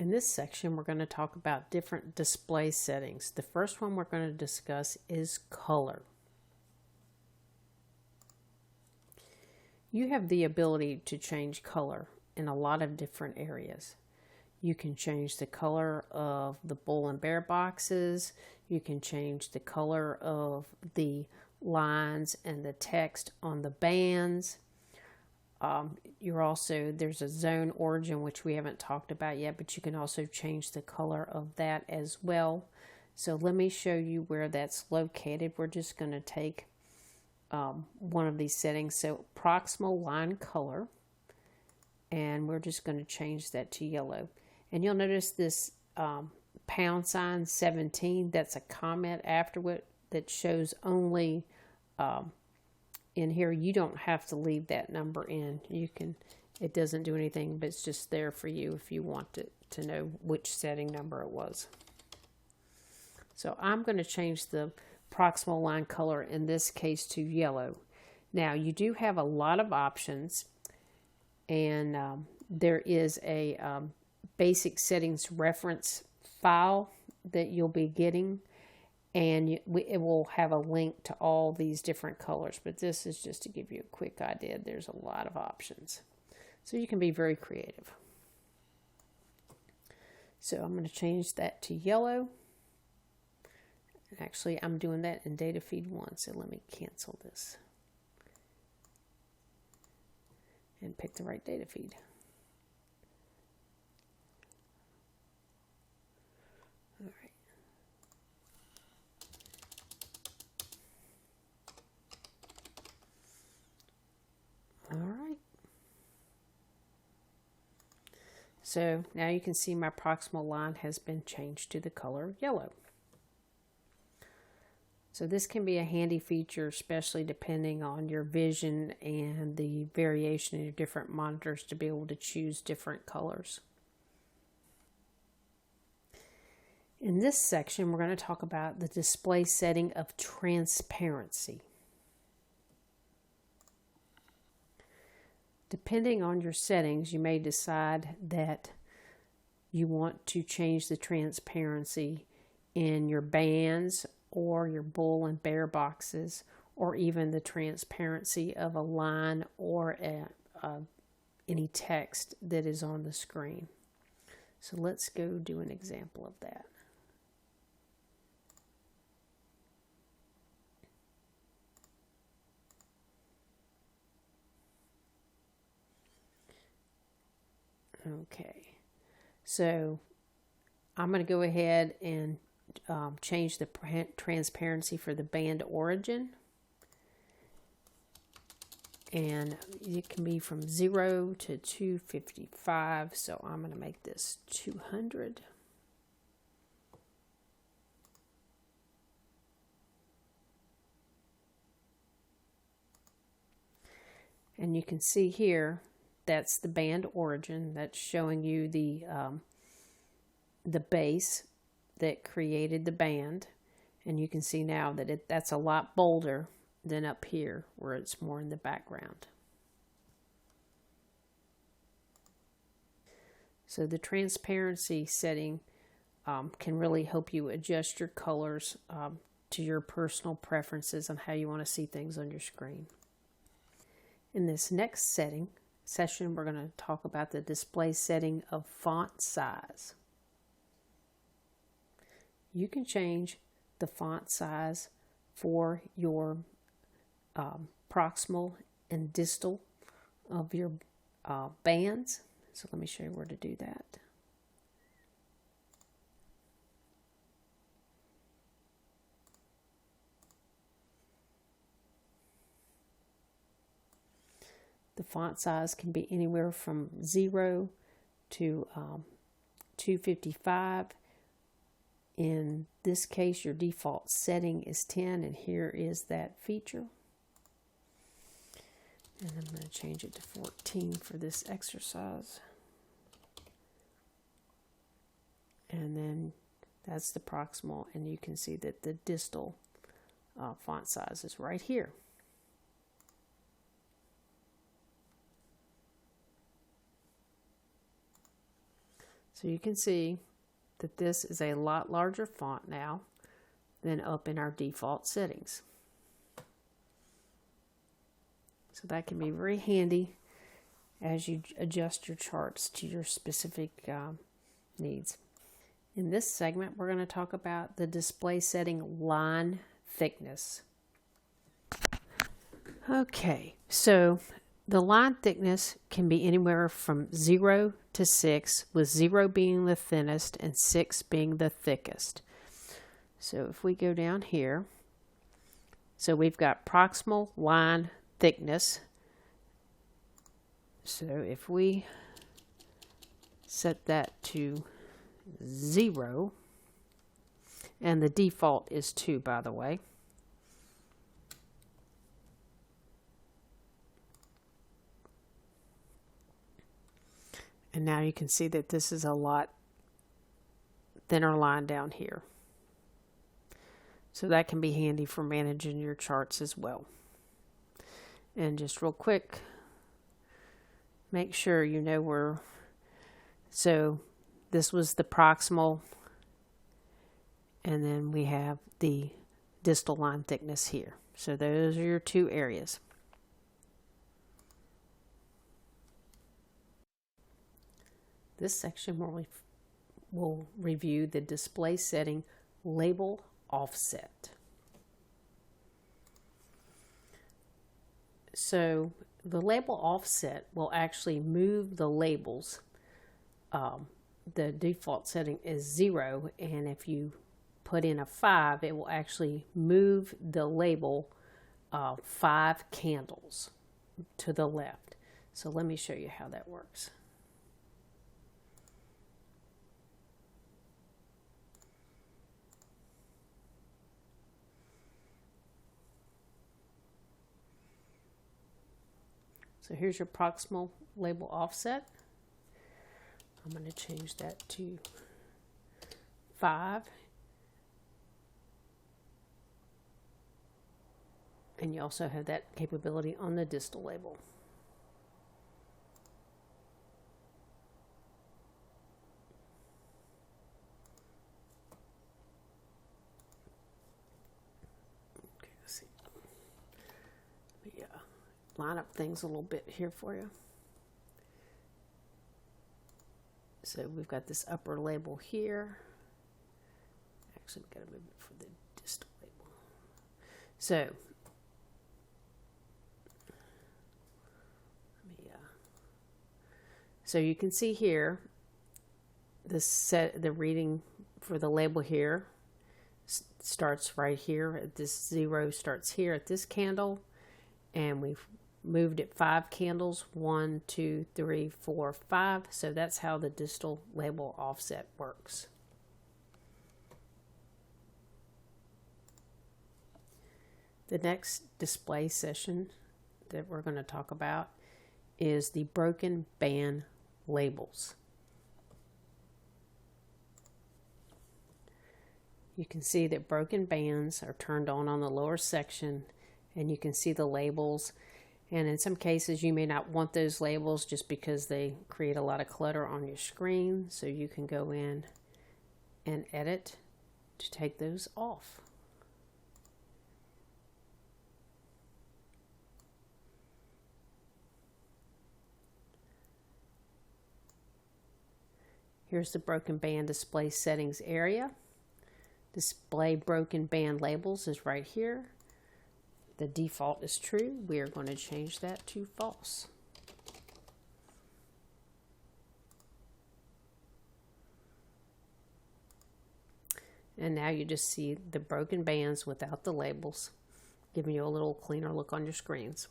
In this section, we're going to talk about different display settings. The first one we're going to discuss is color. You have the ability to change color in a lot of different areas. You can change the color of the bull and bear boxes. You can change the color of the lines and the text on the bands. There's a zone origin, which we haven't talked about yet, but you can also change the color of that as well. So let me show you where that's located. We're just going to take one of these settings. So proximal line color, and we're just going to change that to yellow. And you'll notice this pound sign 17, that's a comment afterward that shows only in here. You don't have to leave that number in. It doesn't do anything, but it's just there for you if you want to know which setting number it was. So I'm going to change the proximal line color, in this case, to yellow. Now you do have a lot of options, and there is a basic settings reference file that you'll be getting, and it will have a link to all these different colors, but this is just to give you a quick idea. There's a lot of options, so you can be very creative. So I'm going to change that to yellow. Actually, I'm doing that in data feed 1, so let me cancel this and pick the right data feed. All right. So now you can see my proximal line has been changed to the color yellow. So this can be a handy feature, especially depending on your vision and the variation in your different monitors, to be able to choose different colors. In this section, we're going to talk about the display setting of transparency. Depending on your settings, you may decide that you want to change the transparency in your bands or your bull and bear boxes, or even the transparency of a line or any text that is on the screen. So let's go do an example of that. Okay, so I'm going to go ahead and change the transparency for the band origin, and it can be from 0 to 255, so I'm going to make this 200. And you can see here, that's the band origin. That's showing you the base that created the band, and you can see now that that's a lot bolder than up here where it's more in the background. So the transparency setting can really help you adjust your colors to your personal preferences on how you want to see things on your screen. In this next session, we're going to talk about the display setting of font size. You can change the font size for your proximal and distal of your bands. So let me show you where to do that. The font size can be anywhere from 0 to 255. In this case, your default setting is 10, and here is that feature. And I'm going to change it to 14 for this exercise. And then that's the proximal, and you can see that the distal font size is right here. So you can see that this is a lot larger font now than up in our default settings. So that can be very handy as you adjust your charts to your specific needs. In this segment, we're going to talk about the display setting line thickness. Okay, so the line thickness can be anywhere from 0 to 6, with 0 being the thinnest and 6 being the thickest. So if we go down here, so we've got proximal line thickness. So if we set that to 0, and the default is 2, by the way. And now you can see that this is a lot thinner line down here. So that can be handy for managing your charts as well. And just real quick, make sure you know where, so this was the proximal, and then we have the distal line thickness here. So those are your two areas. This section will review the display setting label offset. So the label offset will actually move the labels. The default setting is 0, and if you put in a 5, it will actually move the label 5 candles to the left. So let me show you how that works. So here's your proximal label offset. I'm going to change that to 5. And you also have that capability on the distal label. Okay, let's see. Let me line up things a little bit here for you. So we've got this upper label here. Actually, we've got to move it for the distal label. So you can see here, the reading for the label here starts right here. At this 0 starts here at this candle, and we've moved it 5 candles, 1, 2, 3, 4, 5. So that's how the distal label offset works. The next display session that we're going to talk about is the broken band labels. You can see that broken bands are turned on the lower section, and you can see the labels. And in some cases, you may not want those labels just because they create a lot of clutter on your screen. So you can go in and edit to take those off. Here's the broken band display settings area. Display broken band labels is right here. The default is true. We are going to change that to false. And now you just see the broken bands without the labels, giving you a little cleaner look on your screens.